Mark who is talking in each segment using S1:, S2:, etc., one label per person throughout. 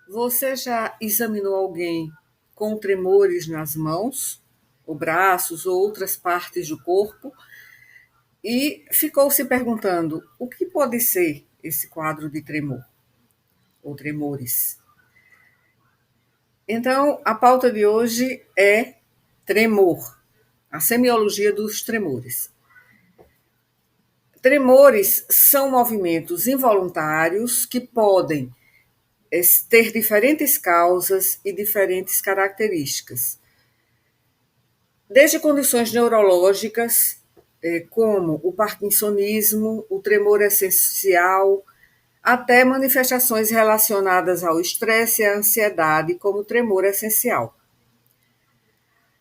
S1: Você já examinou alguém com tremores nas mãos, ou braços, ou outras partes do corpo, e ficou se perguntando o que pode ser esse quadro de tremor ou tremores? Então, a pauta de hoje é tremor, a semiologia dos tremores. Tremores são movimentos involuntários que podem ter diferentes causas e diferentes características. Desde condições neurológicas, como o parkinsonismo, o tremor essencial, até manifestações relacionadas ao estresse e à ansiedade, como o tremor essencial.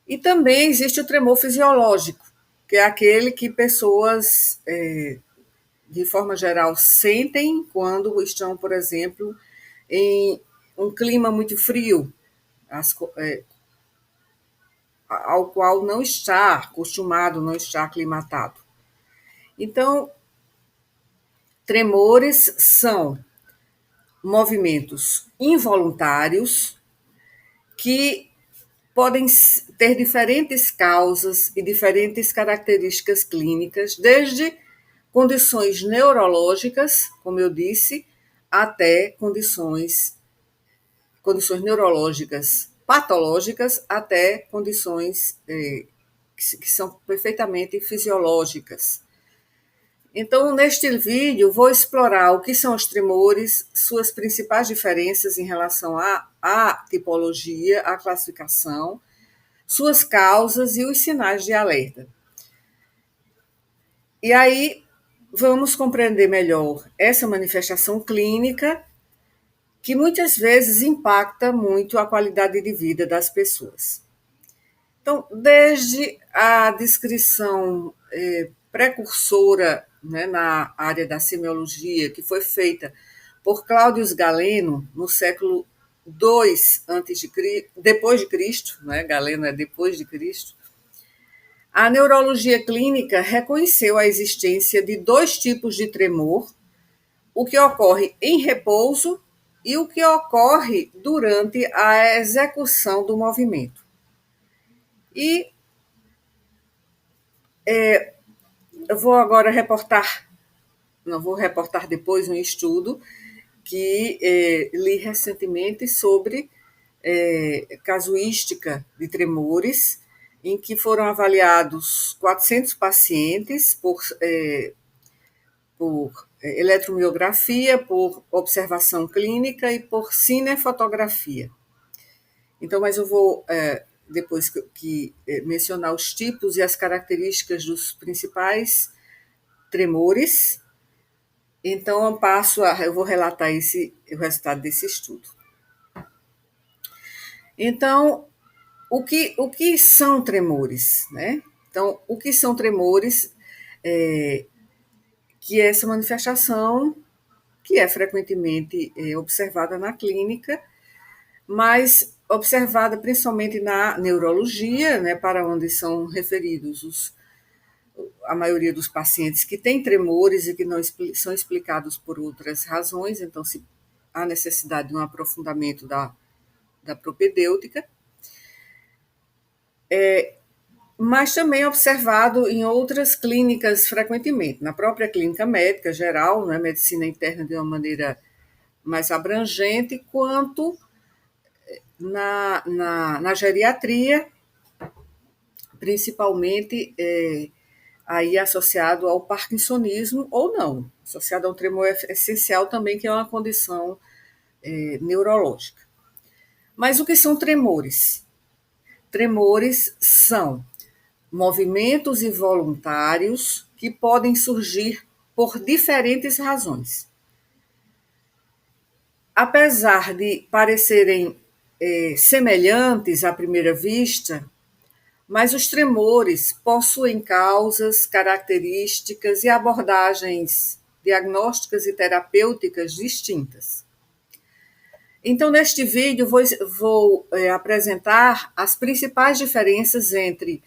S1: E também existe o tremor fisiológico, que é aquele que pessoas, de forma geral, sentem quando estão, por exemplo, em um clima muito frio, ao qual não está acostumado, não está aclimatado. Então, tremores são movimentos involuntários que podem ter diferentes causas e diferentes características clínicas, desde condições neurológicas, como eu disse, até condições neurológicas patológicas, até condições que são perfeitamente fisiológicas. Então, neste vídeo, vou explorar o que são os tremores, suas principais diferenças em relação à tipologia, à classificação, suas causas e os sinais de alerta. E aí, vamos compreender melhor essa manifestação clínica que muitas vezes impacta muito a qualidade de vida das pessoas. Então, desde a descrição precursora, né, na área da semiologia, que foi feita por Cláudio Galeno no século II depois de Cristo, né, Galeno é depois de Cristo, a neurologia clínica reconheceu a existência de dois tipos de tremor, o que ocorre em repouso e o que ocorre durante a execução do movimento. E eu vou agora vou reportar depois um estudo que li recentemente sobre casuística de tremores, em que foram avaliados 400 pacientes por eletromiografia, por observação clínica e por cinefotografia. Então, mas eu vou, depois mencionar os tipos e as características dos principais tremores. Então, eu vou relatar o resultado desse estudo. Então, o que são tremores? Né? Então, o que são tremores? Que é essa manifestação que é frequentemente observada na clínica, mas observada principalmente na neurologia, né, para onde são referidos a maioria dos pacientes que têm tremores e que não são explicados por outras razões, então se há necessidade de um aprofundamento da propedêutica, mas também observado em outras clínicas frequentemente, na própria clínica médica geral, né, medicina interna de uma maneira mais abrangente, quanto na geriatria, principalmente aí associado ao parkinsonismo ou não, associado a um tremor essencial também, que é uma condição neurológica. Mas o que são tremores? Tremores são movimentos involuntários que podem surgir por diferentes razões. Apesar de parecerem semelhantes à primeira vista, mas os tremores possuem causas, características e abordagens diagnósticas e terapêuticas distintas. Então, neste vídeo, vou apresentar as principais diferenças entre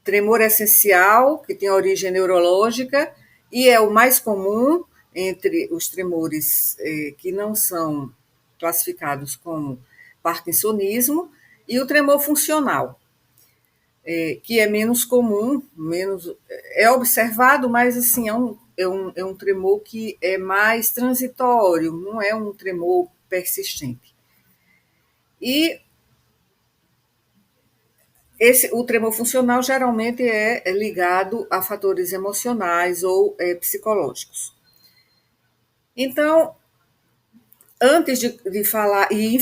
S1: tremor essencial, que tem origem neurológica, e é o mais comum entre os tremores que não são classificados como parkinsonismo, e o tremor funcional, que é menos comum, é observado, mas assim, é um tremor que é mais transitório, não é um tremor persistente. E o tremor funcional geralmente é ligado a fatores emocionais ou psicológicos. Então, antes de falar e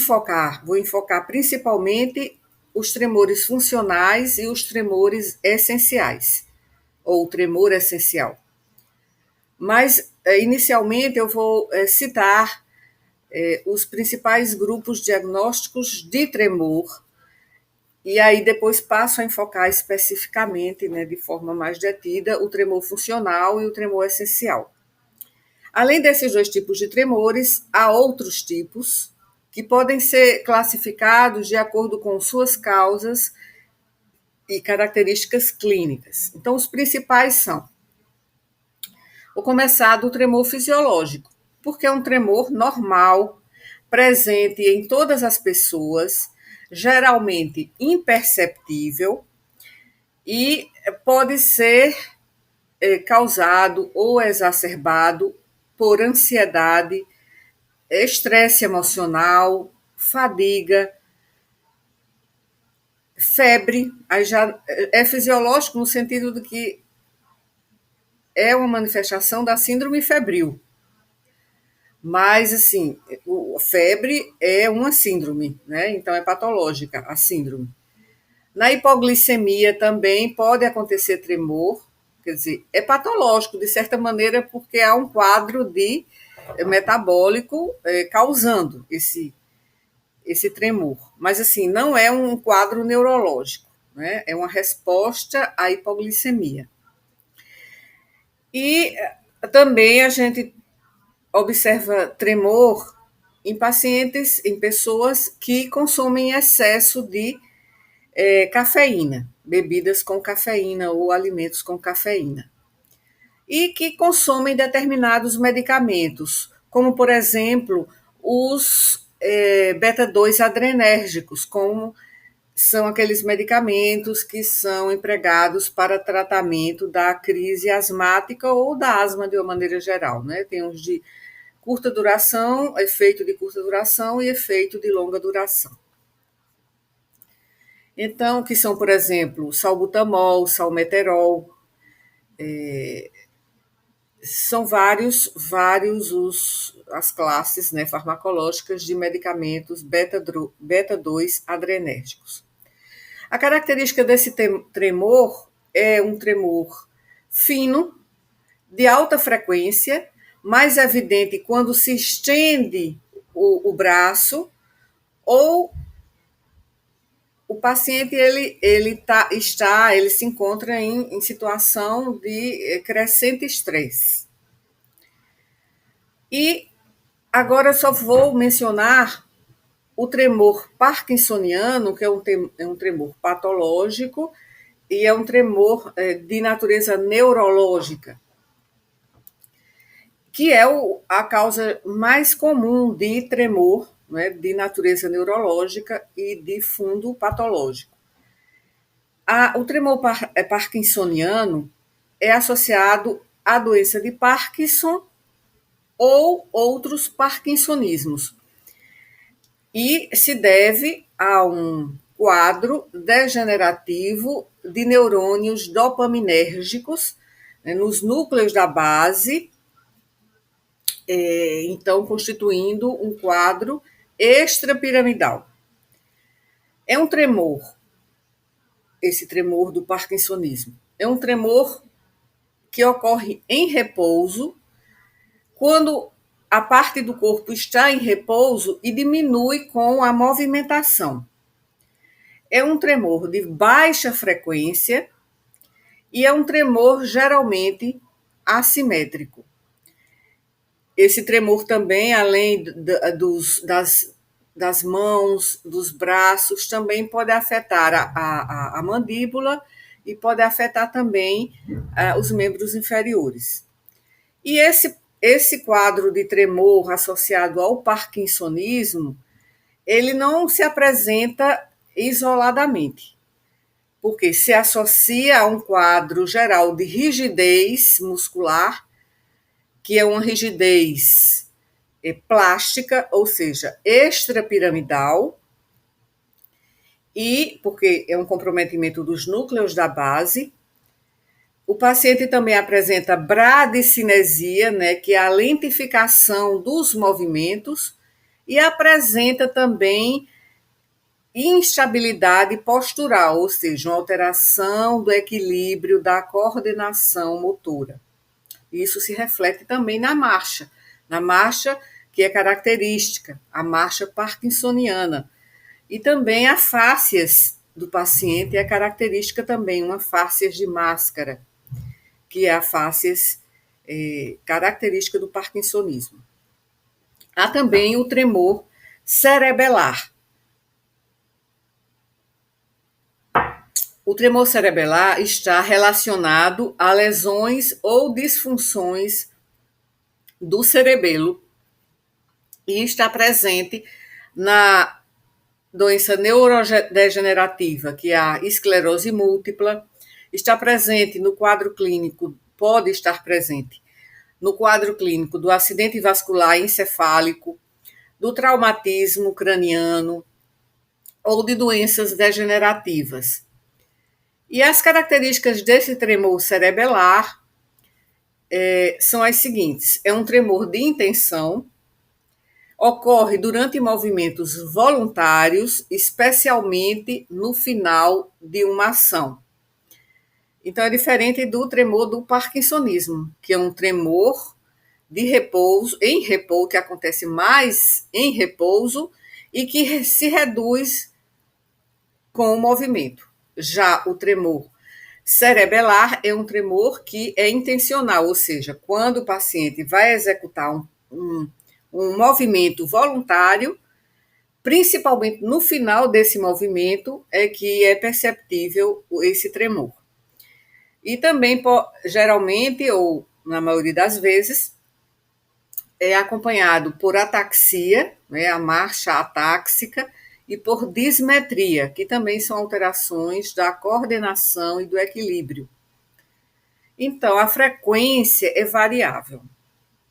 S1: vou enfocar principalmente os tremores funcionais e os tremores essenciais, ou o tremor essencial. Mas, inicialmente, eu vou citar os principais grupos diagnósticos de tremor, e aí depois passo a enfocar especificamente, né, de forma mais detida, o tremor funcional e o tremor essencial. Além desses dois tipos de tremores, há outros tipos que podem ser classificados de acordo com suas causas e características clínicas. Então, os principais são: vou começar do tremor fisiológico, porque é um tremor normal, presente em todas as pessoas, geralmente imperceptível e pode ser causado ou exacerbado por ansiedade, estresse emocional, fadiga, febre. Aí já é fisiológico no sentido de que é uma manifestação da síndrome febril. Mas, assim, a febre é uma síndrome, né? Então é patológica a síndrome. Na hipoglicemia também pode acontecer tremor, quer dizer, é patológico de certa maneira porque há um quadro de metabólico causando esse tremor. Mas, assim, não é um quadro neurológico, né? É uma resposta à hipoglicemia. E também a gente observa tremor em pacientes, em pessoas que consomem excesso de cafeína, bebidas com cafeína ou alimentos com cafeína. E que consomem determinados medicamentos, como, por exemplo, os beta-2 adrenérgicos, como são aqueles medicamentos que são empregados para tratamento da crise asmática ou da asma de uma maneira geral, né? Tem uns de curta duração, efeito de curta duração e efeito de longa duração. Então, que são, por exemplo, salbutamol, salmeterol, são vários as classes, né, farmacológicas de medicamentos beta-2 adrenérgicos. A característica desse tremor é um tremor fino, de alta frequência, mais evidente quando se estende o braço ou o paciente ele se encontra em situação de crescente estresse. E agora só vou mencionar o tremor parkinsoniano, que é um tremor patológico e é um tremor de natureza neurológica, que é a causa mais comum de tremor, né, de natureza neurológica e de fundo patológico. O tremor parkinsoniano é associado à doença de Parkinson ou outros parkinsonismos e se deve a um quadro degenerativo de neurônios dopaminérgicos, né, nos núcleos da base, então constituindo um quadro extrapiramidal. É um tremor, esse tremor do parkinsonismo. É um tremor que ocorre em repouso, quando a parte do corpo está em repouso e diminui com a movimentação. É um tremor de baixa frequência e é um tremor geralmente assimétrico. Esse tremor também, além das mãos, dos braços, também pode afetar a mandíbula e pode afetar também os membros inferiores. E esse esse quadro de tremor associado ao parkinsonismo, ele não se apresenta isoladamente, porque se associa a um quadro geral de rigidez muscular, que é uma rigidez plástica, ou seja, extrapiramidal, e porque é um comprometimento dos núcleos da base. O paciente também apresenta bradicinesia, né, que é a lentificação dos movimentos, e apresenta também instabilidade postural, ou seja, uma alteração do equilíbrio da coordenação motora. Isso se reflete também na marcha que é característica, a marcha parkinsoniana. E também a fáscias do paciente é característica também, uma fáscias de máscara, que é a fáscias característica do parkinsonismo. Há também o tremor cerebelar. O tremor cerebelar está relacionado a lesões ou disfunções do cerebelo e está presente na doença neurodegenerativa, que é a esclerose múltipla, está presente no quadro clínico, pode estar presente no quadro clínico do acidente vascular encefálico, do traumatismo craniano ou de doenças degenerativas. E as características desse tremor cerebelar são as seguintes: é um tremor de intenção, ocorre durante movimentos voluntários, especialmente no final de uma ação. Então, é diferente do tremor do parkinsonismo, que é um tremor de repouso, que acontece mais em repouso e que se reduz com o movimento. Já o tremor cerebelar é um tremor que é intencional, ou seja, quando o paciente vai executar um movimento voluntário, principalmente no final desse movimento, é que é perceptível esse tremor. E também, geralmente, ou na maioria das vezes, é acompanhado por ataxia, né, a marcha atáxica, e por dismetria, que também são alterações da coordenação e do equilíbrio. Então, a frequência é variável,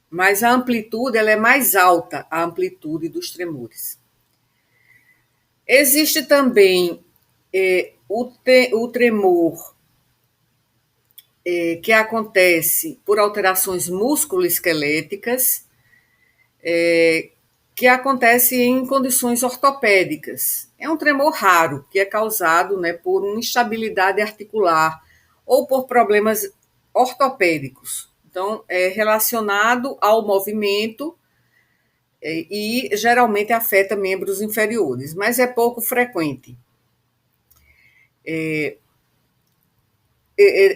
S1: mas a amplitude ela é mais alta, a amplitude dos tremores. Existe também o tremor que acontece por alterações musculoesqueléticas, que acontece em condições ortopédicas. É um tremor raro, que é causado, né, por uma instabilidade articular ou por problemas ortopédicos. Então, é relacionado ao movimento e geralmente afeta membros inferiores, mas é pouco frequente.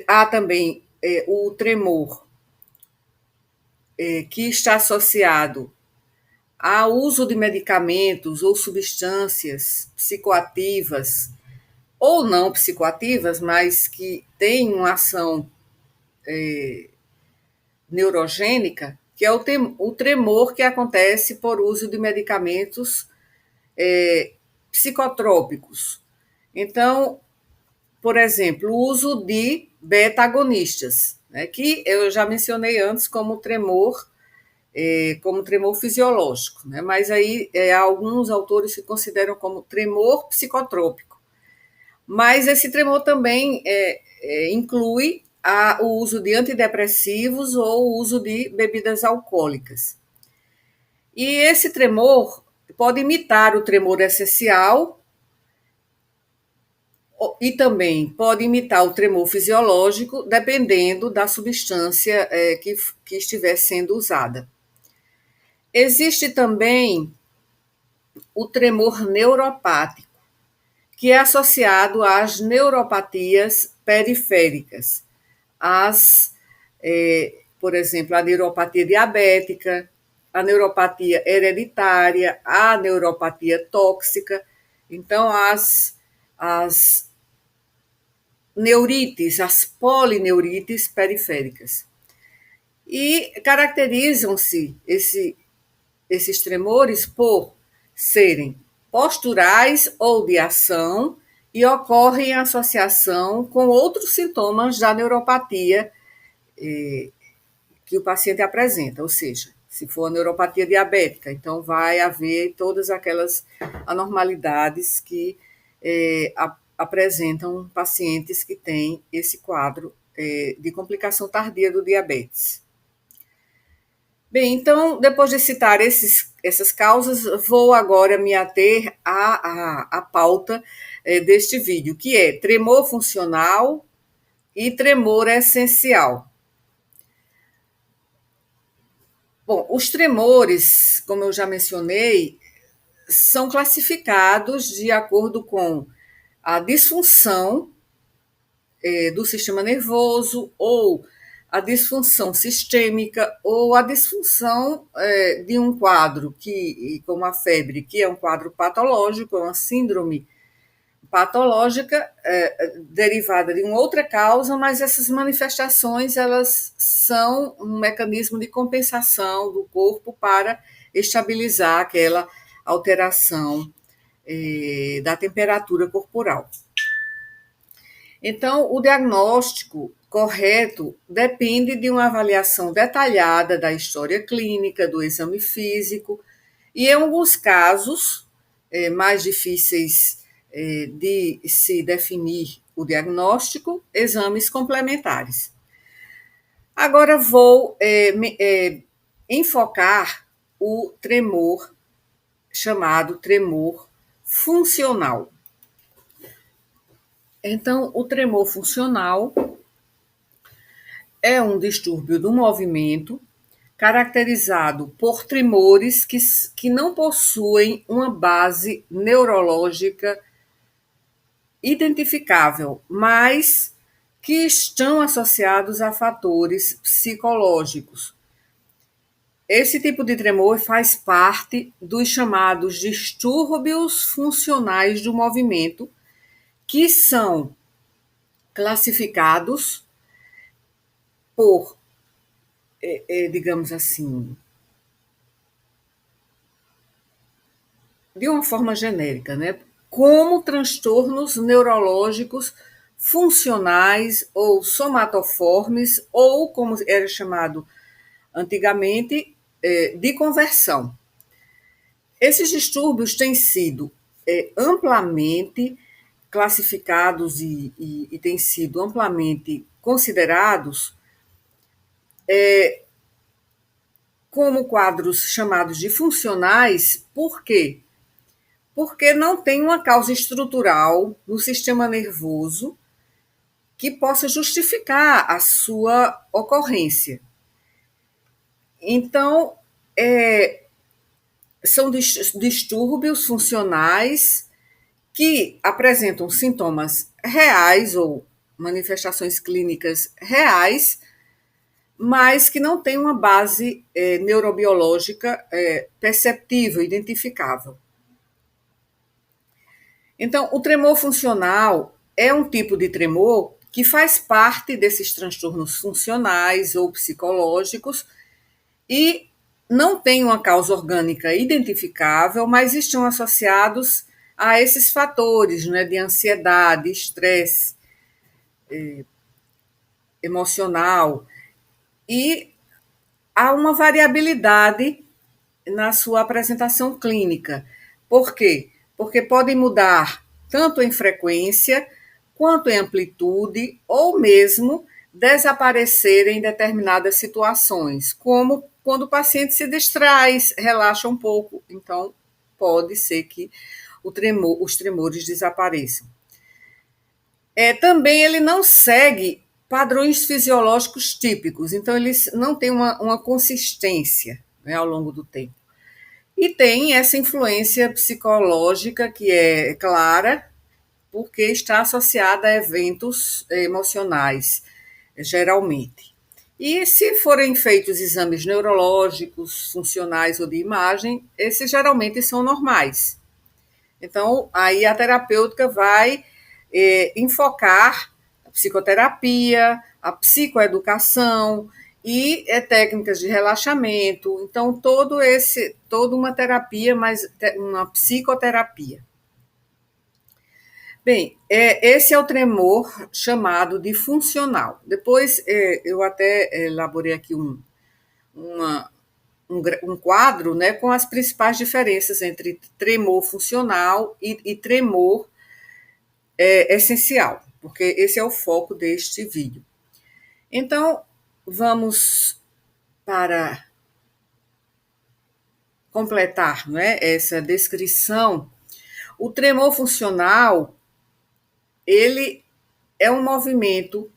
S1: Há também o tremor que está associado ao uso de medicamentos ou substâncias psicoativas ou não psicoativas, mas que têm uma ação neurogênica, que é o tremor que acontece por uso de medicamentos psicotrópicos. Então, por exemplo, o uso de beta-agonistas, né, que eu já mencionei antes como tremor fisiológico, né, mas aí alguns autores se consideram como tremor psicotrópico. Mas esse tremor também inclui o uso de antidepressivos ou o uso de bebidas alcoólicas. E esse tremor pode imitar o tremor essencial e também pode imitar o tremor fisiológico, dependendo da substância que estiver sendo usada. Existe também o tremor neuropático, que é associado às neuropatias periféricas, por exemplo, a neuropatia diabética, a neuropatia hereditária, a neuropatia tóxica. Então, as neurites, as polineurites periféricas. E caracterizam-se esses tremores por serem posturais ou de ação e ocorrem em associação com outros sintomas da neuropatia que o paciente apresenta, ou seja, se for a neuropatia diabética, então vai haver todas aquelas anormalidades que apresentam pacientes que têm esse quadro de complicação tardia do diabetes. Bem, então, depois de citar essas causas, vou agora me ater à pauta deste vídeo, que é tremor funcional e tremor essencial. Bom, os tremores, como eu já mencionei, são classificados de acordo com a disfunção do sistema nervoso ou a disfunção sistêmica ou a disfunção de um quadro como a febre, que é um quadro patológico, é uma síndrome patológica derivada de uma outra causa, mas essas manifestações elas são um mecanismo de compensação do corpo para estabilizar aquela alteração da temperatura corporal. Então, o diagnóstico correto depende de uma avaliação detalhada da história clínica, do exame físico, e em alguns casos mais difíceis de se definir o diagnóstico, exames complementares. Agora vou enfocar o tremor chamado tremor funcional. Então, o tremor funcional é um distúrbio do movimento caracterizado por tremores que não possuem uma base neurológica identificável, mas que estão associados a fatores psicológicos. Esse tipo de tremor faz parte dos chamados distúrbios funcionais do movimento, que são classificados por, digamos assim, de uma forma genérica, né? Como transtornos neurológicos funcionais ou somatoformes, ou como era chamado antigamente, de conversão. Esses distúrbios têm sido amplamente classificados e têm sido amplamente considerados como quadros chamados de funcionais. Por quê? Porque não tem uma causa estrutural no sistema nervoso que possa justificar a sua ocorrência. Então, são distúrbios funcionais que apresentam sintomas reais ou manifestações clínicas reais, mas que não têm uma base neurobiológica perceptível, identificável. Então, o tremor funcional é um tipo de tremor que faz parte desses transtornos funcionais ou psicológicos e não tem uma causa orgânica identificável, mas estão associados a esses fatores, né, de ansiedade, estresse emocional, e há uma variabilidade na sua apresentação clínica. Por quê? Porque podem mudar tanto em frequência quanto em amplitude, ou mesmo desaparecer em determinadas situações, como quando o paciente se distrai, relaxa um pouco, então pode ser que os tremores desapareçam. Também ele não segue padrões fisiológicos típicos, então ele não tem uma consistência, né, ao longo do tempo. E tem essa influência psicológica que é clara, porque está associada a eventos emocionais, geralmente. E se forem feitos exames neurológicos, funcionais ou de imagem, esses geralmente são normais. Então, aí a terapêutica vai enfocar a psicoterapia, a psicoeducação e técnicas de relaxamento. Então, toda uma terapia, mas uma psicoterapia. Bem, esse é o tremor chamado de funcional. Depois, eu até elaborei aqui uma, um quadro, né, com as principais diferenças entre tremor funcional e tremor essencial, porque esse é o foco deste vídeo. Então, vamos para completar, né, essa descrição. O tremor funcional, ele é um movimento,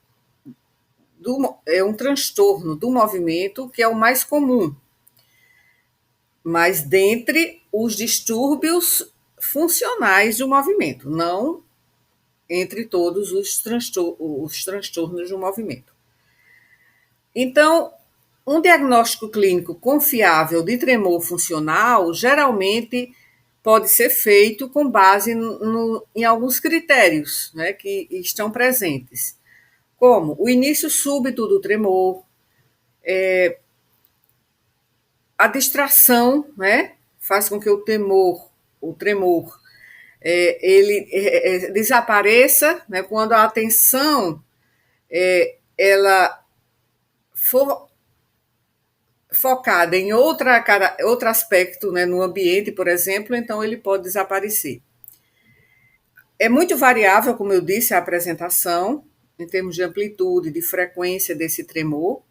S1: é um transtorno do movimento que é o mais comum, mas dentre os distúrbios funcionais do movimento, não entre todos os transtornos do movimento. Então, um diagnóstico clínico confiável de tremor funcional geralmente pode ser feito com base em alguns critérios, né, que estão presentes, como o início súbito do tremor, a distração, né, faz com que o tremor, ele desapareça, né, quando a atenção ela for focada em outro aspecto, né, no ambiente, por exemplo, então ele pode desaparecer. É muito variável, como eu disse, a apresentação, em termos de amplitude, de frequência desse tremor.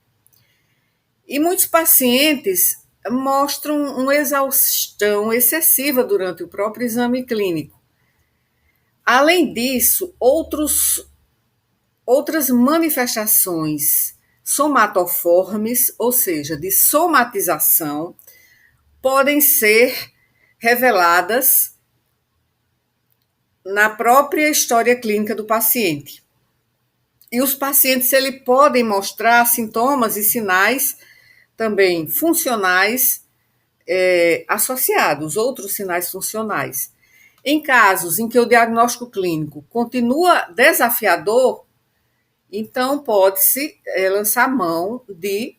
S1: E muitos pacientes mostram uma exaustão excessiva durante o próprio exame clínico. Além disso, outras manifestações somatoformes, ou seja, de somatização, podem ser reveladas na própria história clínica do paciente. E os pacientes podem mostrar sintomas e sinais também funcionais associados, outros sinais funcionais. Em casos em que o diagnóstico clínico continua desafiador, então pode-se lançar mão de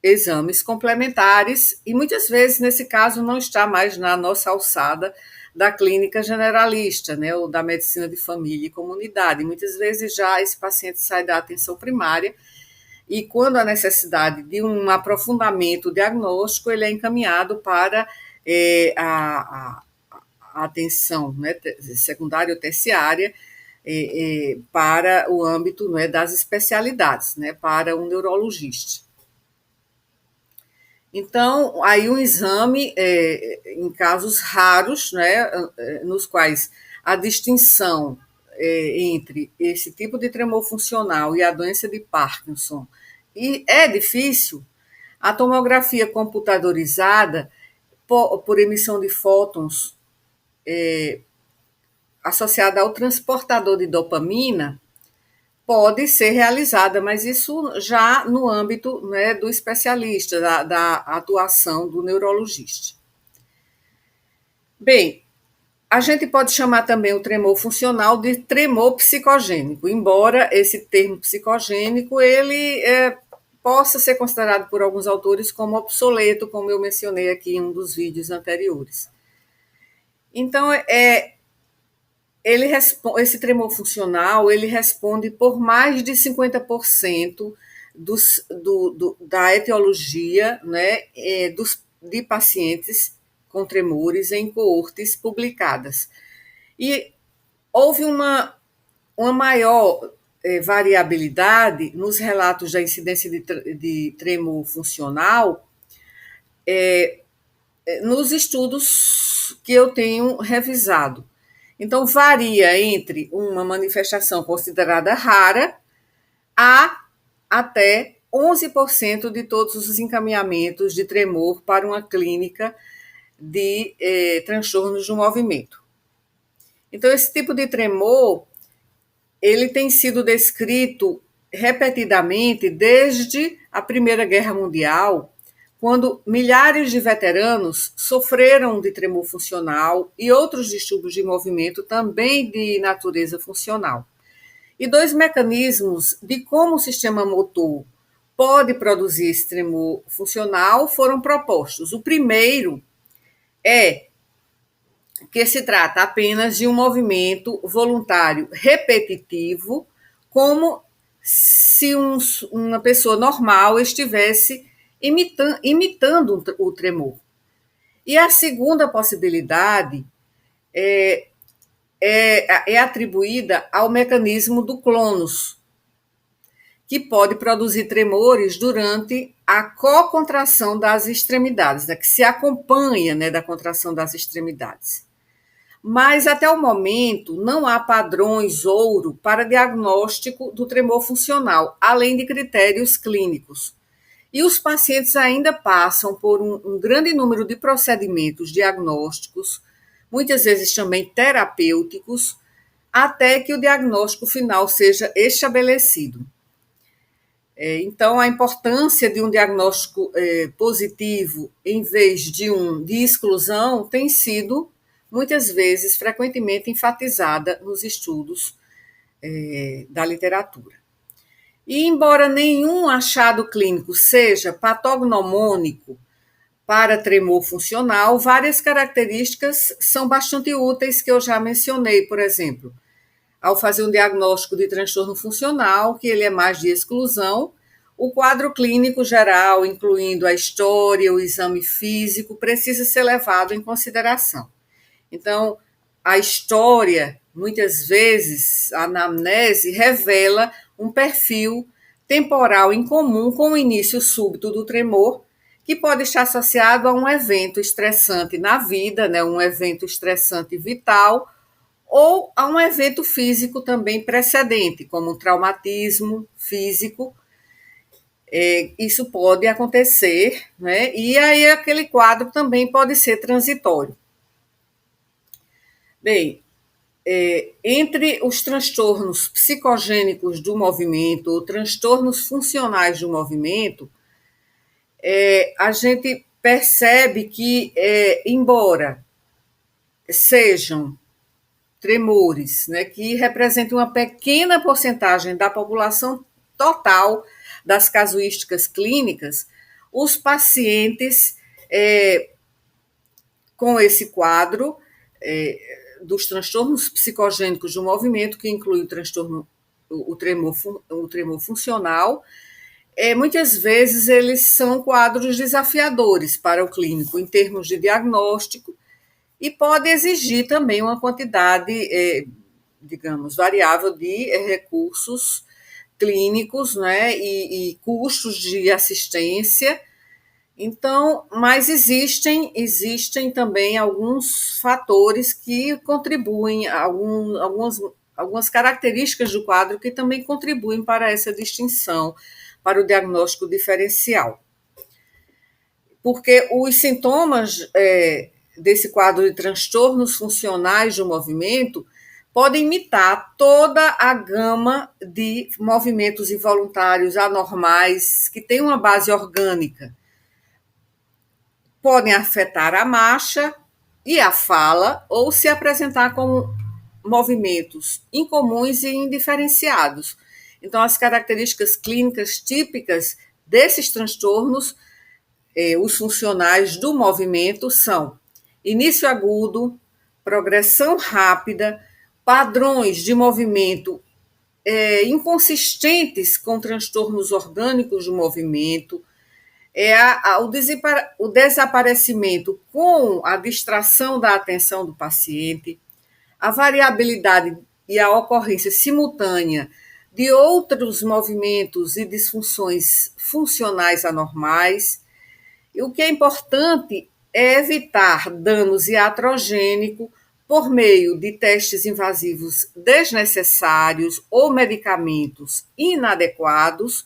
S1: exames complementares e muitas vezes, nesse caso, não está mais na nossa alçada da clínica generalista, né, ou da medicina de família e comunidade. Muitas vezes já esse paciente sai da atenção primária e quando há necessidade de um aprofundamento diagnóstico, ele é encaminhado para a atenção, né, secundária ou terciária, para o âmbito, né, das especialidades, né, para um neurologista. Então, aí um exame, em casos raros, né, nos quais a distinção entre esse tipo de tremor funcional e a doença de Parkinson e é difícil, a tomografia computadorizada por emissão de fótons associada ao transportador de dopamina pode ser realizada, mas isso já no âmbito, né, do especialista, da atuação do neurologista. Bem, a gente pode chamar também o tremor funcional de tremor psicogênico, embora esse termo psicogênico ele possa ser considerado por alguns autores como obsoleto, como eu mencionei aqui em um dos vídeos anteriores. Então, esse tremor funcional ele responde por mais de 50% da etiologia, né, de pacientes com tremores em coortes publicadas. E houve uma maior variabilidade nos relatos da incidência de tremor funcional nos estudos que eu tenho revisado. Então, varia entre uma manifestação considerada rara a até 11% de todos os encaminhamentos de tremor para uma clínica de transtornos do movimento. Então, esse tipo de tremor, ele tem sido descrito repetidamente desde a Primeira Guerra Mundial, quando milhares de veteranos sofreram de tremor funcional e outros distúrbios de movimento também de natureza funcional. E dois mecanismos de como o sistema motor pode produzir esse tremor funcional foram propostos. O primeiro é que se trata apenas de um movimento voluntário repetitivo, como se uma pessoa normal estivesse imitando o tremor. E a segunda possibilidade é atribuída ao mecanismo do clonus, que pode produzir tremores durante a cocontração das extremidades, né, que se acompanha, né, da contração das extremidades. Mas, até o momento, não há padrões ouro para diagnóstico do tremor funcional, além de critérios clínicos. E os pacientes ainda passam por um grande número de procedimentos diagnósticos, muitas vezes também terapêuticos, até que o diagnóstico final seja estabelecido. Então, a importância de um diagnóstico positivo em vez de um de exclusão tem sido, muitas vezes, frequentemente enfatizada nos estudos da literatura. E, embora nenhum achado clínico seja patognomônico para tremor funcional, várias características são bastante úteis que eu já mencionei, por exemplo, ao fazer um diagnóstico de transtorno funcional, que ele é mais de exclusão, o quadro clínico geral, incluindo a história, o exame físico, precisa ser levado em consideração. Então, a história, muitas vezes, a anamnese revela um perfil temporal em comum com o início súbito do tremor, que pode estar associado a um evento estressante na vida, né, um evento estressante vital, ou a um evento físico também precedente, como um traumatismo físico. Isso pode acontecer, né? E aí aquele quadro também pode ser transitório. Bem, entre os transtornos psicogênicos do movimento ou transtornos funcionais do movimento, a gente percebe que, embora sejam tremores, né, que representam uma pequena porcentagem da população total das casuísticas clínicas, os pacientes com esse quadro dos transtornos psicogênicos do movimento, que inclui o tremor funcional, muitas vezes eles são quadros desafiadores para o clínico em termos de diagnóstico e pode exigir também uma quantidade, digamos, variável de recursos clínicos, né, e custos de assistência. Então, mas existem também alguns fatores que contribuem, algumas características do quadro que também contribuem para essa distinção, para o diagnóstico diferencial. Porque os sintomas desse quadro de transtornos funcionais do movimento podem imitar toda a gama de movimentos involuntários anormais que têm uma base orgânica. Podem afetar a marcha e a fala ou se apresentar como movimentos incomuns e indiferenciados. Então, as características clínicas típicas desses transtornos, os funcionais do movimento, são início agudo, progressão rápida, padrões de movimento inconsistentes com transtornos orgânicos do movimento, o desaparecimento com a distração da atenção do paciente, a variabilidade e a ocorrência simultânea de outros movimentos e disfunções funcionais anormais. E o que é importante é evitar danos iatrogênicos por meio de testes invasivos desnecessários ou medicamentos inadequados,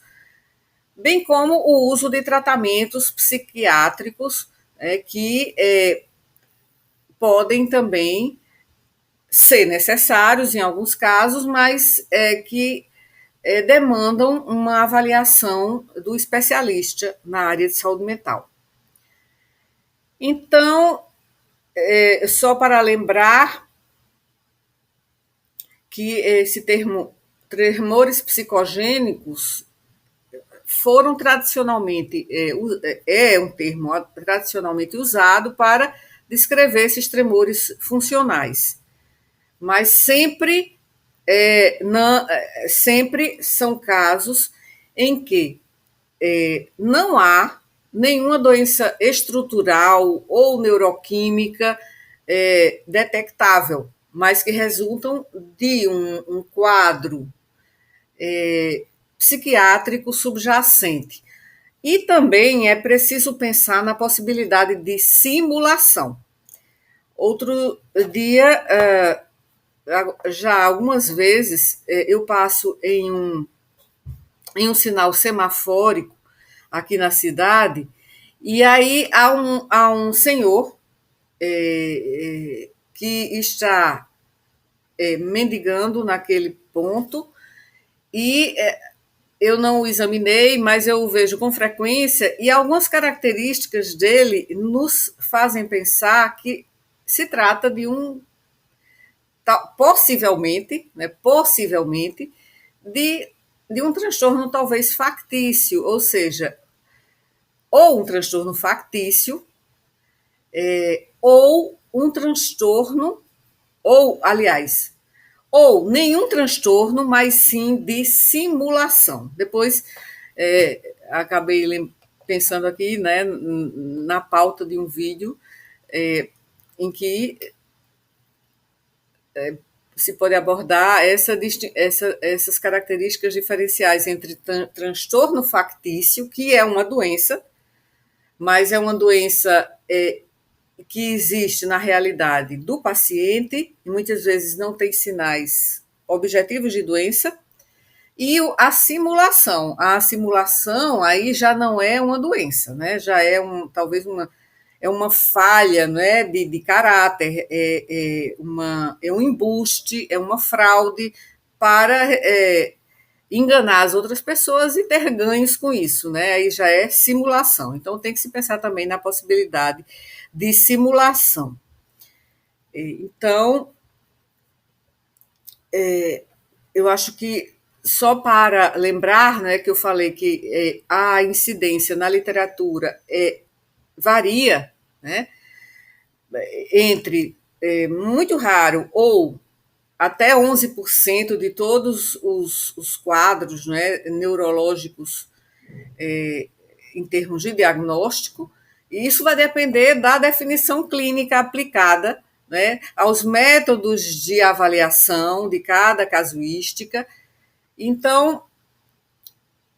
S1: bem como o uso de tratamentos psiquiátricos que podem também ser necessários em alguns casos, mas que demandam uma avaliação do especialista na área de saúde mental. Então, só para lembrar que esse termo tremores psicogênicos foram tradicionalmente, é um termo tradicionalmente usado para descrever esses tremores funcionais, mas sempre são casos em que não há nenhuma doença estrutural ou neuroquímica detectável, mas que resultam de um quadro psiquiátrico subjacente. E também é preciso pensar na possibilidade de simulação. Outro dia, já algumas vezes, eu passo em um sinal semafórico aqui na cidade, e aí há um senhor que está mendigando naquele ponto, e eu não o examinei, mas eu o vejo com frequência, e algumas características dele nos fazem pensar que se trata de possivelmente, né, possivelmente, de um transtorno talvez factício, ou seja, ou um transtorno factício, ou um transtorno, aliás, ou nenhum transtorno, mas sim de simulação. Depois, acabei pensando aqui, né, na pauta de um vídeo em que se pode abordar essas características diferenciais entre transtorno factício, que é uma doença, mas é uma doença que existe na realidade do paciente, e muitas vezes não tem sinais objetivos de doença, e a simulação. A simulação aí já não é uma doença, né? Já é talvez uma falha, né, de caráter, é um embuste, é uma fraude para enganar as outras pessoas e ter ganhos com isso, né? Aí já é simulação. Então tem que se pensar também na possibilidade de simulação. Então, eu acho que só para lembrar, né, que eu falei que a incidência na literatura varia, né, entre muito raro ou até 11% de todos os quadros, né, neurológicos em termos de diagnóstico, e isso vai depender da definição clínica aplicada, né, aos métodos de avaliação de cada casuística. Então,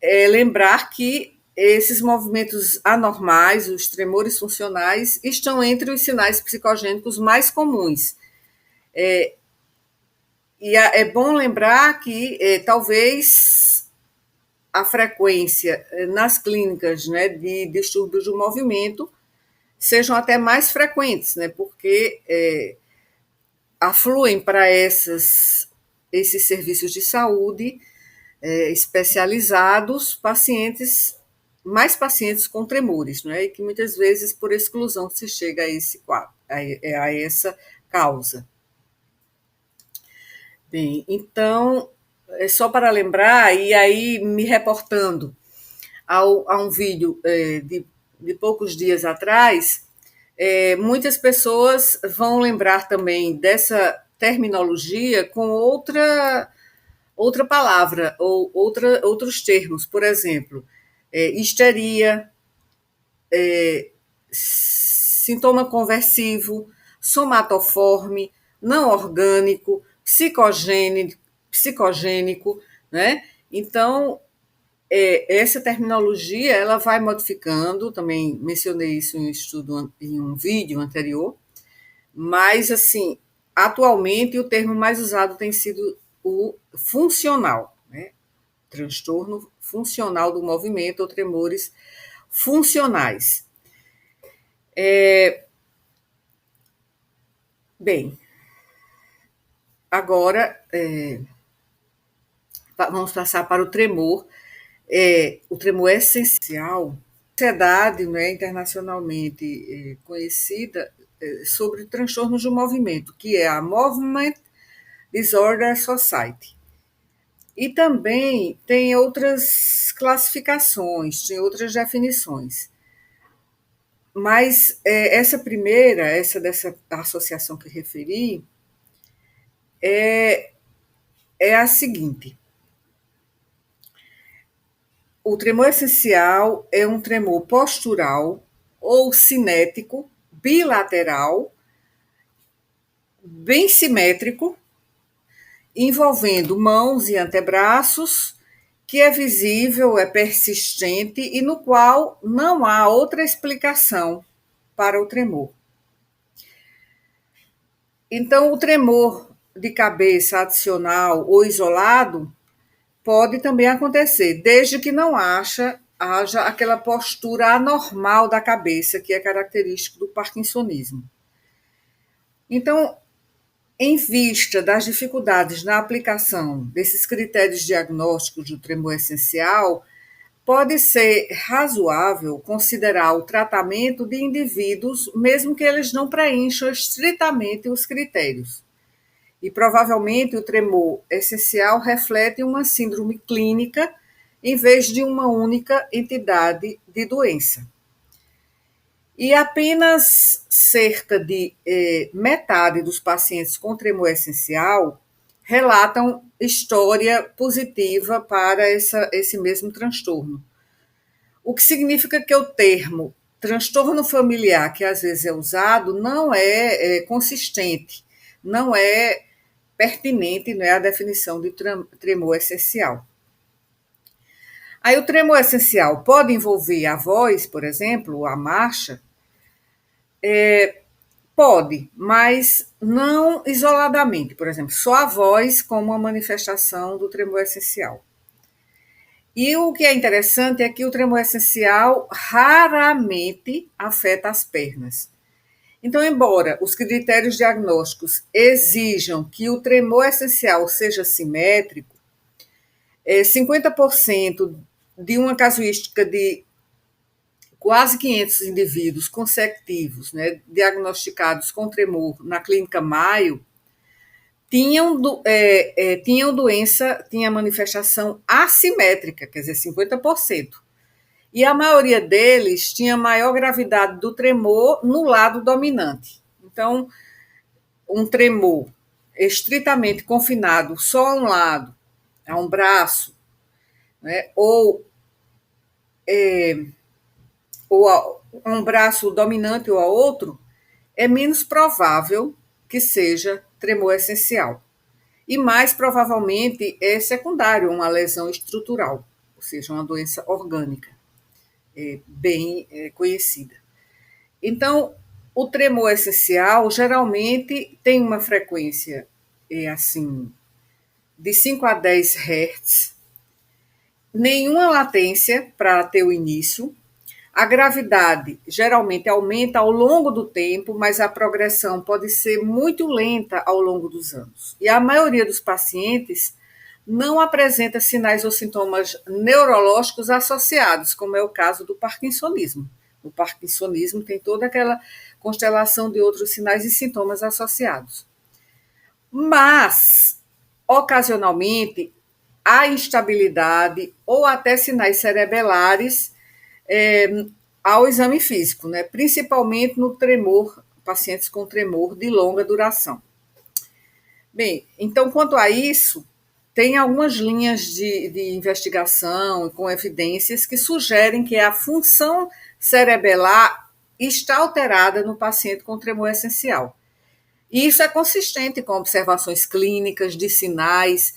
S1: lembrar que esses movimentos anormais, os tremores funcionais, estão entre os sinais psicogênicos mais comuns. E é bom lembrar que talvez a frequência nas clínicas, né, de distúrbios do movimento sejam até mais frequentes, né, porque afluem para esses serviços de saúde especializados mais pacientes com tremores, né, e que muitas vezes por exclusão se chega a esse quadro, a essa causa. Bem, então, é só para lembrar, e aí me reportando a um vídeo de poucos dias atrás, muitas pessoas vão lembrar também dessa terminologia com outra palavra ou outros termos. Por exemplo, histeria, sintoma conversivo, somatoforme, não orgânico, psicogênico, né? Então, essa terminologia ela vai modificando, também mencionei isso em um estudo, em um vídeo anterior, mas assim, atualmente o termo mais usado tem sido o funcional, né? Transtorno funcional do movimento ou tremores funcionais. Bem, agora vamos passar para o tremor. O tremor é essencial. A sociedade, né, internacionalmente conhecida sobre transtornos do movimento, que é a Movement Disorder Society. E também tem outras classificações, tem outras definições. Mas essa primeira, essa dessa associação que referi, é a seguinte: o tremor essencial é um tremor postural ou cinético, bilateral, bem simétrico, envolvendo mãos e antebraços, que é visível, é persistente e no qual não há outra explicação para o tremor. Então, o tremor de cabeça adicional ou isolado pode também acontecer, desde que não haja aquela postura anormal da cabeça, que é característico do parkinsonismo. Então, em vista das dificuldades na aplicação desses critérios diagnósticos do tremor essencial, pode ser razoável considerar o tratamento de indivíduos, mesmo que eles não preencham estritamente os critérios. E provavelmente o tremor essencial reflete uma síndrome clínica em vez de uma única entidade de doença. E apenas cerca de metade dos pacientes com tremor essencial relatam história positiva para esse mesmo transtorno. O que significa que o termo transtorno familiar, que às vezes é usado, não é consistente, não é pertinente, não é a definição de tremor essencial. Aí o tremor essencial pode envolver a voz, por exemplo, a marcha? Pode, mas não isoladamente. Por exemplo, só a voz como uma manifestação do tremor essencial. E o que é interessante é que o tremor essencial raramente afeta as pernas. Então, embora os critérios diagnósticos exijam que o tremor essencial seja simétrico, 50% de uma casuística de quase 500 indivíduos consecutivos, né, diagnosticados com tremor na clínica Mayo, tinham doença, tinha manifestação assimétrica, quer dizer, 50%. E a maioria deles tinha maior gravidade do tremor no lado dominante. Então, um tremor estritamente confinado só a um lado, a um braço, né, ou a um braço dominante ou a outro, é menos provável que seja tremor essencial. E mais provavelmente é secundário, uma lesão estrutural, ou seja, uma doença orgânica, bem conhecida. Então, o tremor essencial geralmente tem uma frequência assim de 5 a 10 Hz, nenhuma latência para ter o início. A gravidade geralmente aumenta ao longo do tempo, mas a progressão pode ser muito lenta ao longo dos anos. E a maioria dos pacientes não apresenta sinais ou sintomas neurológicos associados, como é o caso do parkinsonismo. O parkinsonismo tem toda aquela constelação de outros sinais e sintomas associados. Mas, ocasionalmente, há instabilidade ou até sinais cerebelares ao exame físico, né? Principalmente no tremor, pacientes com tremor de longa duração. Bem, então, quanto a isso, tem algumas linhas de investigação com evidências que sugerem que a função cerebelar está alterada no paciente com tremor essencial. E isso é consistente com observações clínicas de sinais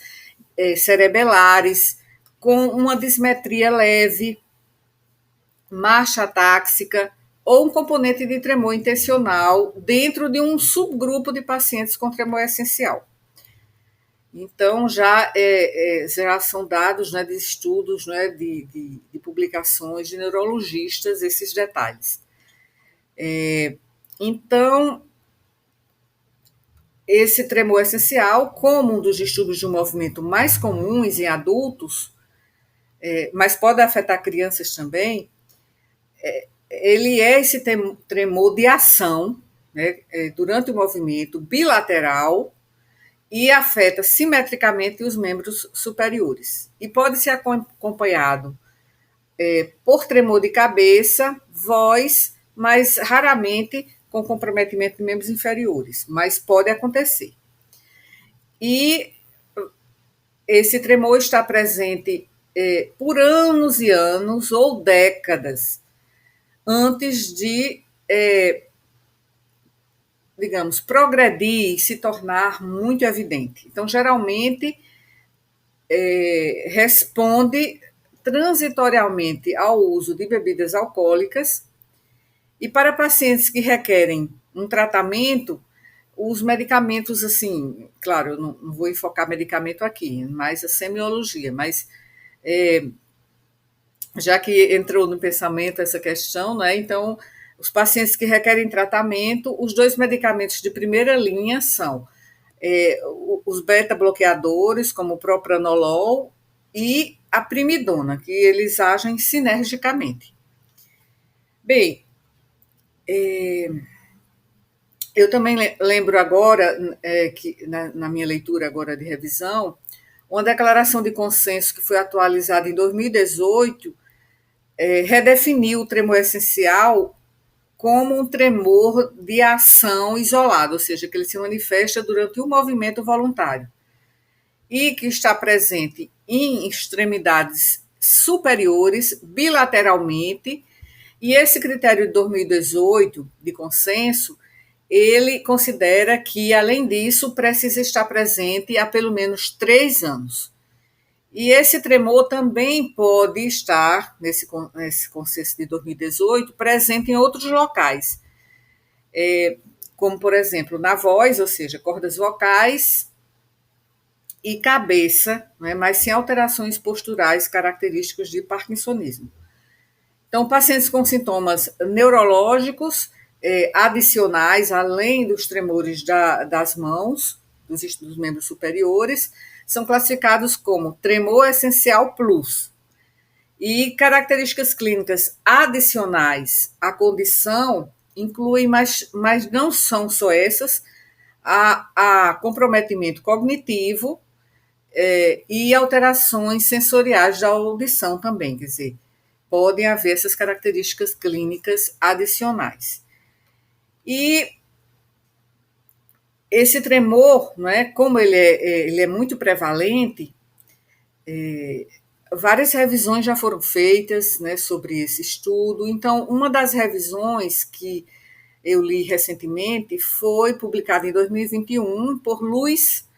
S1: cerebelares, com uma dismetria leve, marcha atáxica ou um componente de tremor intencional dentro de um subgrupo de pacientes com tremor essencial. Então, já são dados, né, de estudos, né, de publicações de neurologistas esses detalhes. Então, esse tremor essencial, como um dos distúrbios de movimento mais comuns em adultos, mas pode afetar crianças também, ele é esse tremor de ação, né, durante o movimento bilateral, e afeta simetricamente os membros superiores. E pode ser acompanhado por tremor de cabeça, voz, mas raramente com comprometimento de membros inferiores, mas pode acontecer. E esse tremor está presente por anos e anos ou décadas antes de, digamos, progredir e se tornar muito evidente. Então, geralmente, responde transitoriamente ao uso de bebidas alcoólicas. E para pacientes que requerem um tratamento, os medicamentos, assim, claro, eu não vou enfocar medicamento aqui, mas a semiologia, mas já que entrou no pensamento essa questão, né? Então, os pacientes que requerem tratamento, os dois medicamentos de primeira linha são os beta-bloqueadores, como o propranolol, e a primidona, que eles agem sinergicamente. Bem, eu também lembro agora, que na minha leitura agora de revisão, uma declaração de consenso que foi atualizada em 2018 redefiniu o tremor essencial como um tremor de ação isolada, ou seja, que ele se manifesta durante o movimento voluntário e que está presente em extremidades superiores, bilateralmente, e esse critério de 2018 de consenso, ele considera que, além disso, precisa estar presente há pelo menos 3 anos. E esse tremor também pode estar, nesse consenso de 2018, presente em outros locais, como, por exemplo, na voz, ou seja, cordas vocais e cabeça, né, mas sem alterações posturais características de parkinsonismo. Então, pacientes com sintomas neurológicos adicionais, além dos tremores das mãos, dos membros superiores, são classificados como tremor essencial plus. E características clínicas adicionais à condição incluem, mas não são só essas, a comprometimento cognitivo e alterações sensoriais da audição também, quer dizer, podem haver essas características clínicas adicionais. E esse tremor, não é, como ele é muito prevalente, várias revisões já foram feitas, né, sobre esse estudo. Então, uma das revisões que eu li recentemente foi publicada em 2021 por Luiz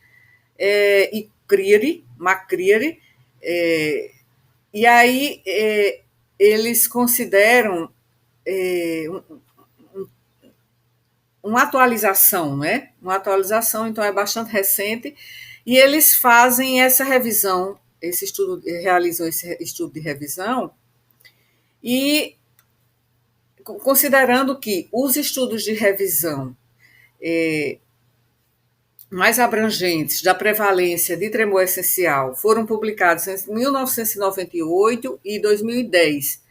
S1: e McCreary, e aí eles consideram uma atualização, né? Uma atualização, então é bastante recente, e eles fazem essa revisão, realizam esse estudo de revisão, e considerando que os estudos de revisão mais abrangentes da prevalência de tremor essencial foram publicados em 1998 e 2010.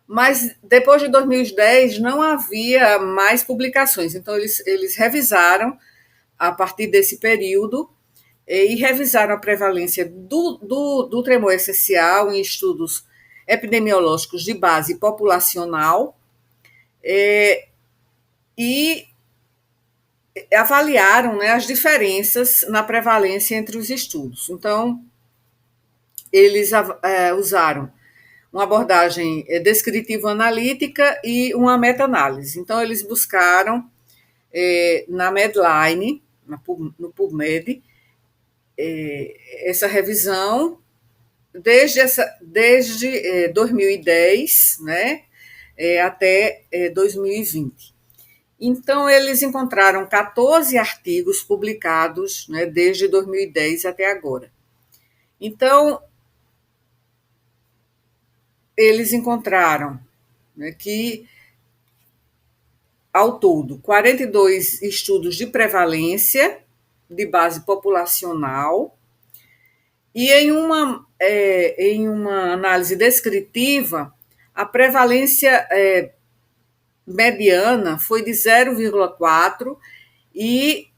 S1: Mas depois de 2010 não havia mais publicações, então eles revisaram a partir desse período e revisaram a prevalência do tremor essencial em estudos epidemiológicos de base populacional e avaliaram, né, as diferenças na prevalência entre os estudos. Então, eles usaram uma abordagem descritivo-analítica e uma meta-análise. Então, eles buscaram na Medline, no PubMed, essa revisão desde 2010, né, até 2020. Então, eles encontraram 14 artigos publicados, né, desde 2010 até agora. Então, eles encontraram, né, que, ao todo, 42 estudos de prevalência de base populacional, e em uma análise descritiva, a prevalência mediana foi de 0,4 e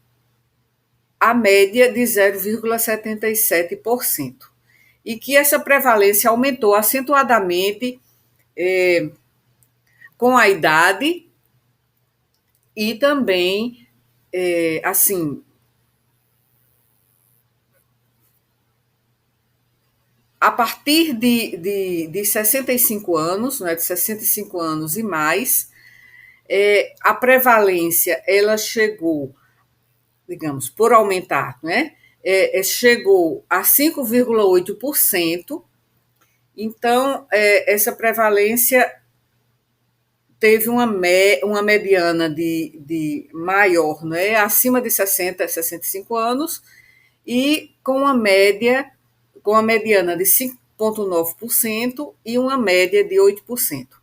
S1: a média de 0,77%. E que essa prevalência aumentou acentuadamente com a idade e também, assim, a partir de 65 anos, né, de 65 anos e mais, a prevalência ela chegou, digamos, por aumentar, né, chegou a 5,8%. Então, essa prevalência teve uma mediana de maior, né, acima de 65 anos, e com a mediana de 5,9% e uma média de 8%.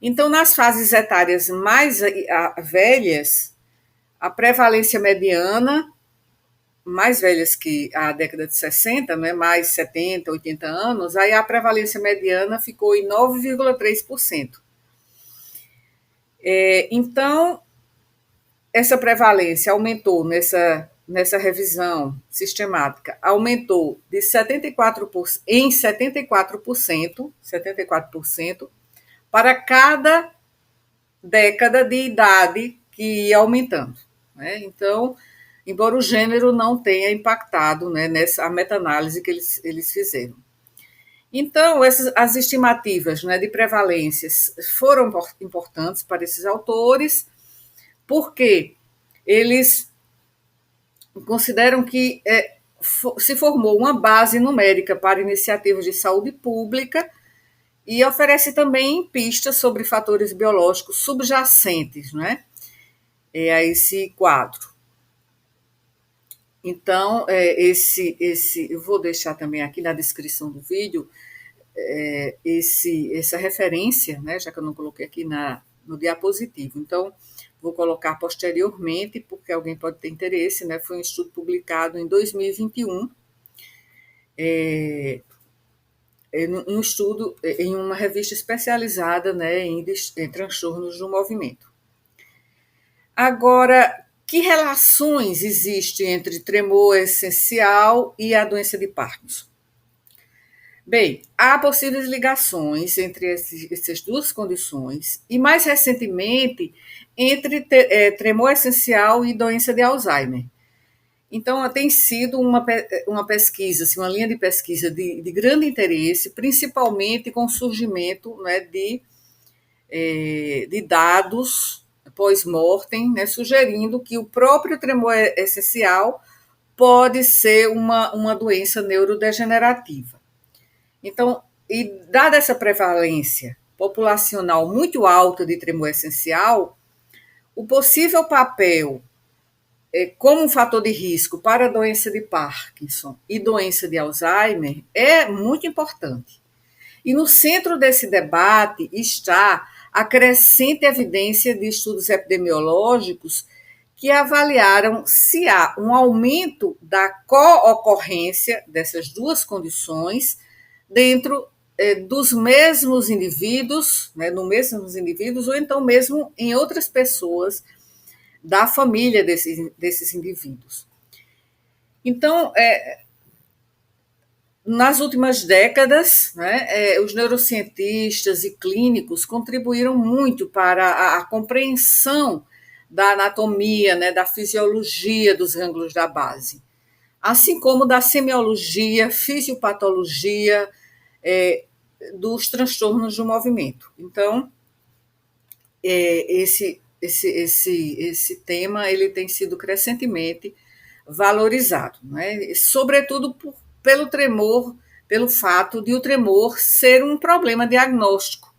S1: Então, nas fases etárias mais velhas, a prevalência mediana, mais velhas que a década de 60, né, mais 70, 80 anos, aí a prevalência mediana ficou em 9,3%. Então, essa prevalência aumentou nessa revisão sistemática, aumentou de 74%, em 74%, para cada década de idade que ia aumentando, né? Então, embora o gênero não tenha impactado, né, nessa meta-análise que eles fizeram. Então, as estimativas, né, de prevalências foram importantes para esses autores, porque eles consideram que se formou uma base numérica para iniciativas de saúde pública e oferece também pistas sobre fatores biológicos subjacentes, né, a esse quadro. Então, eu vou deixar também aqui na descrição do vídeo essa referência, né, já que eu não coloquei aqui no diapositivo. Então, vou colocar posteriormente, porque alguém pode ter interesse, né? Foi um estudo publicado em 2021, um estudo em uma revista especializada, né, em transtornos do movimento. Agora, que relações existem entre tremor essencial e a doença de Parkinson? Bem, há possíveis ligações entre essas duas condições e, mais recentemente, entre tremor essencial e doença de Alzheimer. Então, tem sido uma pesquisa, assim, uma linha de pesquisa de grande interesse, principalmente com o surgimento, né, de dados pós-mortem, né, sugerindo que o próprio tremor essencial pode ser uma doença neurodegenerativa. Então, e dada essa prevalência populacional muito alta de tremor essencial, o possível papel como um fator de risco para a doença de Parkinson e doença de Alzheimer é muito importante. E no centro desse debate está a crescente evidência de estudos epidemiológicos que avaliaram se há um aumento da co-ocorrência dessas duas condições dentro dos mesmos indivíduos, né, no mesmos indivíduos, ou então mesmo em outras pessoas da família desses indivíduos. Então, nas últimas décadas, né, os neurocientistas e clínicos contribuíram muito para a compreensão da anatomia, né, da fisiologia dos gânglios da base, assim como da semiologia, fisiopatologia, dos transtornos do movimento. Então, esse tema ele tem sido crescentemente valorizado, né? Sobretudo pelo tremor, pelo fato de o tremor ser um problema diagnóstico.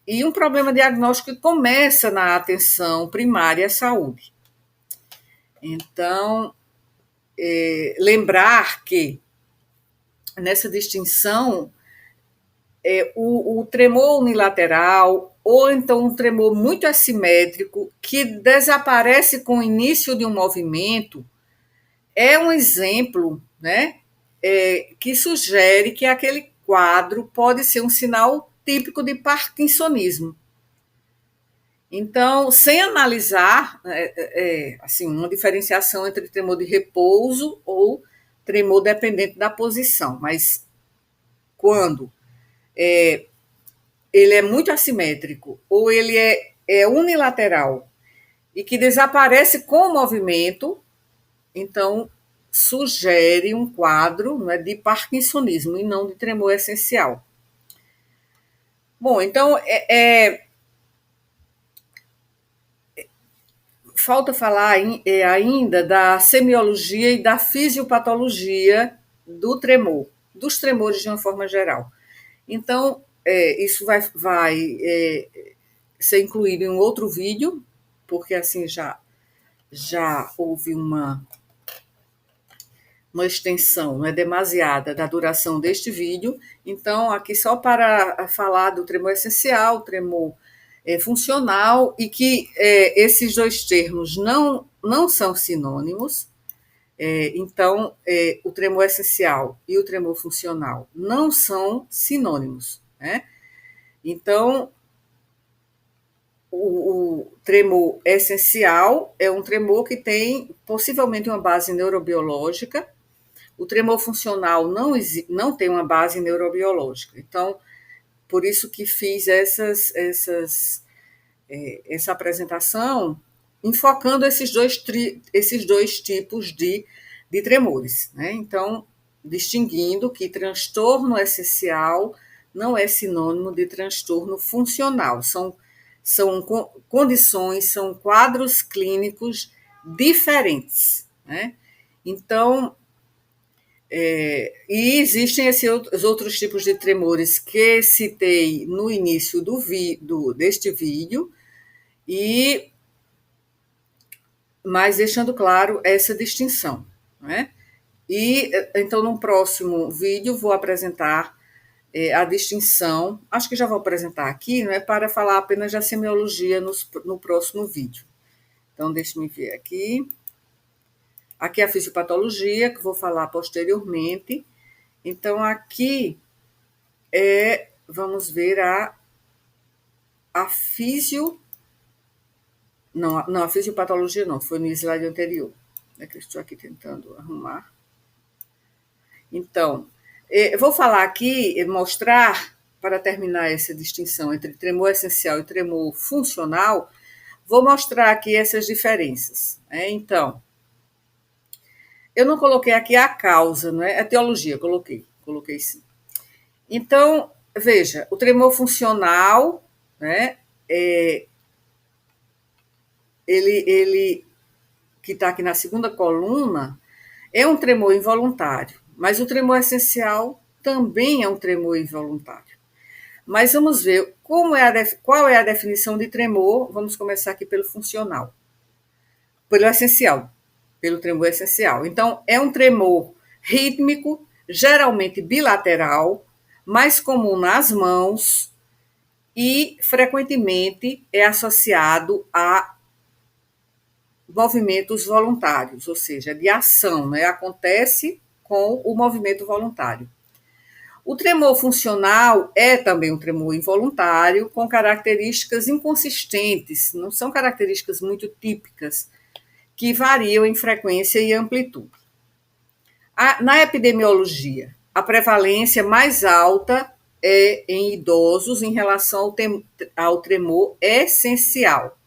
S1: E um problema diagnóstico que começa na atenção primária à saúde. Então, lembrar que nessa distinção, o tremor unilateral, ou então um tremor muito assimétrico, que desaparece com o início de um movimento, é um exemplo, né, que sugere que aquele quadro pode ser um sinal típico de parkinsonismo. Então, sem analisar assim, uma diferenciação entre tremor de repouso ou tremor dependente da posição, mas quando ele é muito assimétrico ou ele é unilateral e que desaparece com o movimento, então sugere um quadro, não é, de parkinsonismo e não de tremor essencial. Bom, então falta falar ainda da semiologia e da fisiopatologia do tremor, dos tremores de uma forma geral. Então, isso vai ser incluído em um outro vídeo, porque assim já houve uma extensão, não é demasiada, da duração deste vídeo. Então, aqui só para falar do tremor essencial, tremor funcional, e que esses dois termos não são sinônimos. Então, o tremor essencial e o tremor funcional não são sinônimos, né? Então, o tremor essencial é um tremor que tem possivelmente uma base neurobiológica. O tremor funcional não tem uma base neurobiológica. Então, por isso que fiz essa apresentação enfocando esses dois tipos de tremores, né? Então, distinguindo que transtorno essencial não é sinônimo de transtorno funcional. São condições, são quadros clínicos diferentes, né? Então, e existem esses outros tipos de tremores que citei no início deste vídeo, mas deixando claro essa distinção, né? E então, no próximo vídeo, vou apresentar a distinção, acho que já vou apresentar aqui, não é para falar apenas da semiologia no próximo vídeo. Então, deixe-me ver aqui. Aqui é a fisiopatologia, que vou falar posteriormente. Então, aqui vamos ver a fisio. Não, a fisiopatologia não, foi no slide anterior. É que eu estou aqui tentando arrumar. Então, eu vou falar aqui, mostrar, para terminar essa distinção entre tremor essencial e tremor funcional, vou mostrar aqui essas diferenças. Então, eu não coloquei aqui a causa, não é? A etiologia, coloquei sim. Então, veja, o tremor funcional, né, ele que está aqui na segunda coluna, é um tremor involuntário, mas o tremor essencial também é um tremor involuntário. Mas vamos ver qual é a definição de tremor. Vamos começar aqui pelo funcional, pelo essencial, pelo tremor essencial. Então, é um tremor rítmico, geralmente bilateral, mais comum nas mãos e frequentemente é associado a movimentos voluntários, ou seja, de ação, né? Acontece com o movimento voluntário. O tremor funcional é também um tremor involuntário, com características inconsistentes, não são características muito típicas, que variam em frequência e amplitude. Na epidemiologia, a prevalência mais alta é em idosos em relação ao tremor essencial.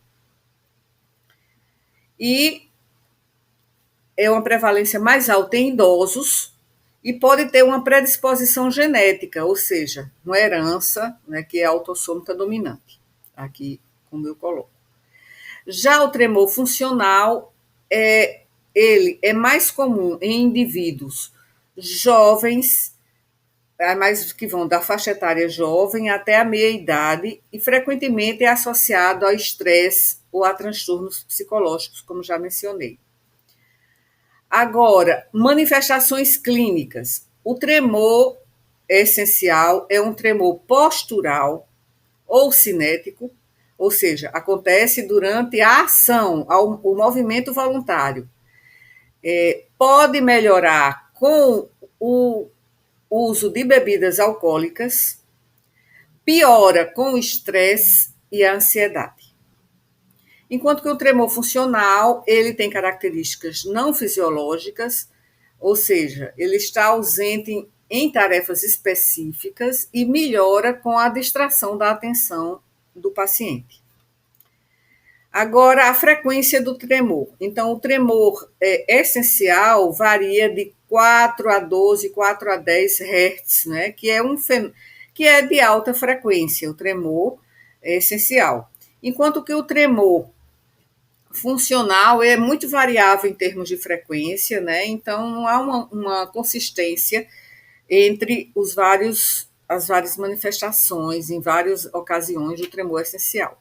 S1: E é uma prevalência mais alta em idosos e pode ter uma predisposição genética, ou seja, uma herança, né, que é autossômica dominante, aqui como eu coloco. Já o tremor funcional, ele é mais comum em indivíduos jovens, mais que vão da faixa etária jovem até a meia-idade, e frequentemente é associado ao estresse ou a transtornos psicológicos, como já mencionei. Agora, manifestações clínicas. O tremor essencial é um tremor postural ou cinético, ou seja, acontece durante a ação, o movimento voluntário. Pode melhorar com o uso de bebidas alcoólicas, piora com o estresse e a ansiedade. Enquanto que o tremor funcional, ele tem características não fisiológicas, ou seja, ele está ausente em tarefas específicas e melhora com a distração da atenção do paciente. Agora, a frequência do tremor. Então, o tremor essencial varia de 4 a 12, 4 a 10 Hz, né? Que é de alta frequência, o tremor essencial. Enquanto que o tremor funcional é muito variável em termos de frequência, né? Então, não há uma consistência entre as várias manifestações, em várias ocasiões, do tremor essencial.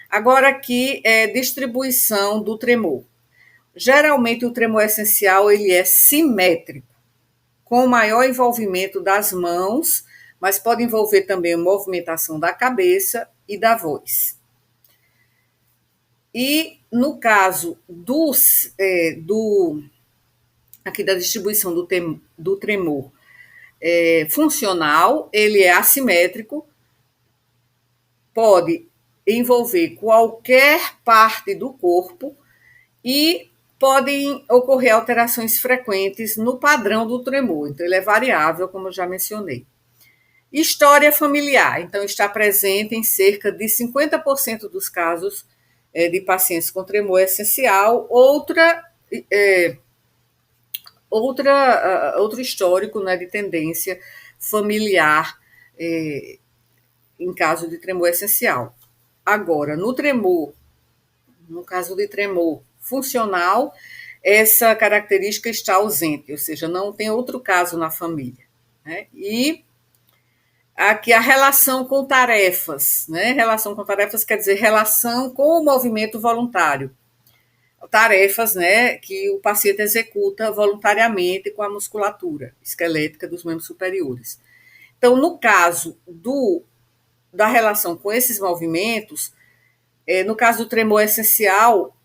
S1: Agora, aqui é distribuição do tremor. Geralmente, o tremor essencial ele é simétrico, com maior envolvimento das mãos, mas pode envolver também a movimentação da cabeça e da voz. E no caso aqui da distribuição do tremor funcional, ele é assimétrico, pode envolver qualquer parte do corpo e podem ocorrer alterações frequentes no padrão do tremor. Então, ele é variável, como eu já mencionei. História familiar. Então, está presente em cerca de 50% dos casos de pacientes com tremor essencial. Outro histórico, né, de tendência familiar em caso de tremor essencial. Agora, no caso de tremor funcional, essa característica está ausente, ou seja, não tem outro caso na família, né? E aqui a relação com tarefas, né? Relação com tarefas quer dizer relação com o movimento voluntário. Tarefas, né, que o paciente executa voluntariamente com a musculatura esquelética dos membros superiores. Então, no caso da relação com esses movimentos, no caso do tremor essencial,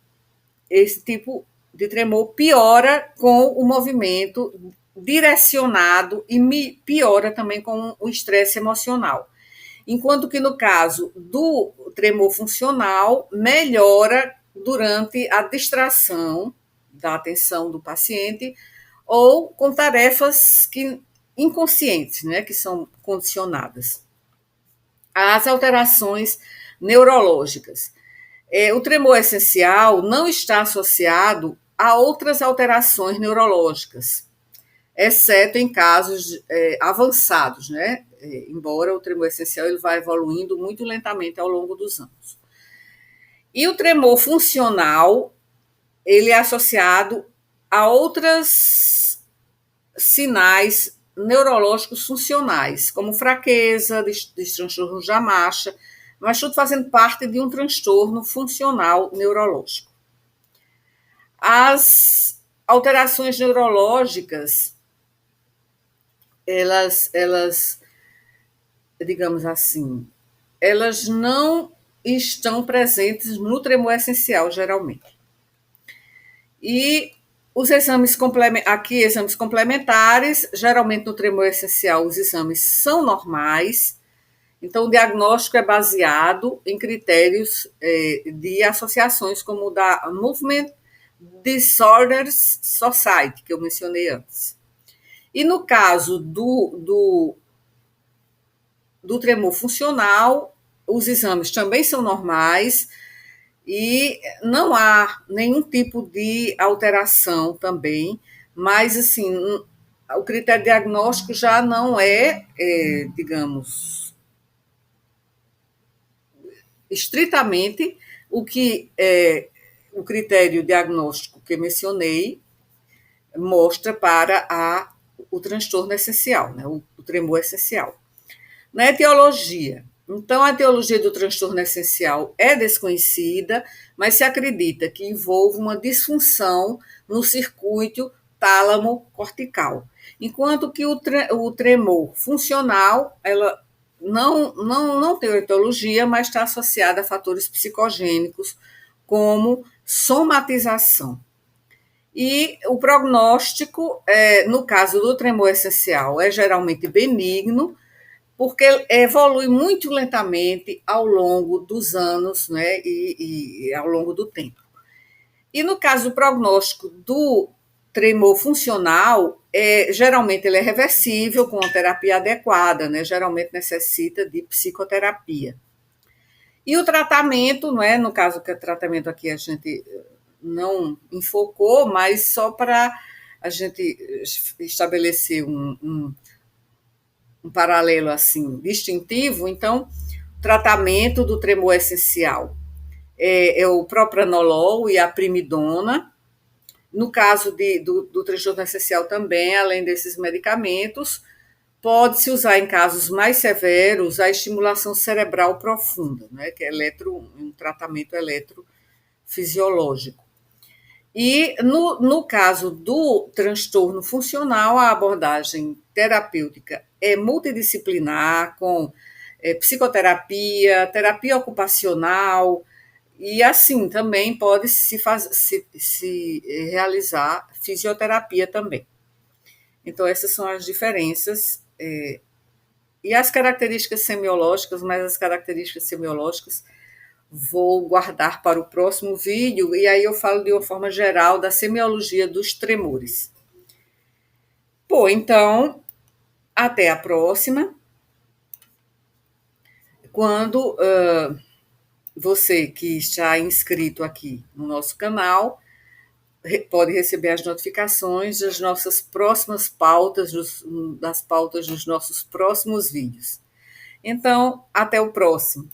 S1: esse tipo de tremor piora com o movimento direcionado e piora também com o estresse emocional. Enquanto que no caso do tremor funcional, melhora durante a distração da atenção do paciente ou com tarefas inconscientes, né, que são condicionadas. As alterações neurológicas. O tremor essencial não está associado a outras alterações neurológicas, exceto em casos avançados, né? Embora o tremor essencial ele vai evoluindo muito lentamente ao longo dos anos. E o tremor funcional, ele é associado a outros sinais neurológicos funcionais, como fraqueza, transtornos da marcha, mas tudo fazendo parte de um transtorno funcional neurológico. As alterações neurológicas, elas, digamos assim, elas não estão presentes no tremor essencial, geralmente. E os exames complementares, geralmente no tremor essencial, os exames são normais. Então, o diagnóstico é baseado em critérios de associações como o da Movement Disorders Society, que eu mencionei antes. E no caso do tremor funcional, os exames também são normais e não há nenhum tipo de alteração também, mas, assim, o critério diagnóstico já não digamos, estritamente o que o critério diagnóstico que mencionei mostra para o transtorno essencial, né, o tremor essencial. Na etiologia, então, a etiologia do transtorno essencial é desconhecida, mas se acredita que envolve uma disfunção no circuito tálamo-cortical. Enquanto que o tremor funcional, ela não tem etiologia, mas está associada a fatores psicogênicos, como somatização. E o prognóstico, no caso do tremor essencial, é geralmente benigno, porque evolui muito lentamente ao longo dos anos, né, e ao longo do tempo. E no caso do prognóstico do tremor funcional, geralmente ele é reversível com a terapia adequada, né? Geralmente necessita de psicoterapia. E o tratamento, não é? No caso que o tratamento aqui a gente não enfocou, mas só para a gente estabelecer um paralelo assim distintivo. Então, tratamento do tremor essencial é o propranolol e a primidona. No caso do transtorno essencial também, além desses medicamentos, pode-se usar em casos mais severos a estimulação cerebral profunda, né, que é um tratamento eletrofisiológico. E no caso do transtorno funcional, a abordagem terapêutica é multidisciplinar, com psicoterapia, terapia ocupacional, e assim também pode se realizar fisioterapia também. Então, essas são as diferenças. E as características semiológicas, mas as características semiológicas vou guardar para o próximo vídeo, e aí eu falo de uma forma geral da semiologia dos tremores. Bom, então, até a próxima. Quando você que está inscrito aqui no nosso canal pode receber as notificações das nossas próximas pautas, das pautas dos nossos próximos vídeos. Então, até o próximo.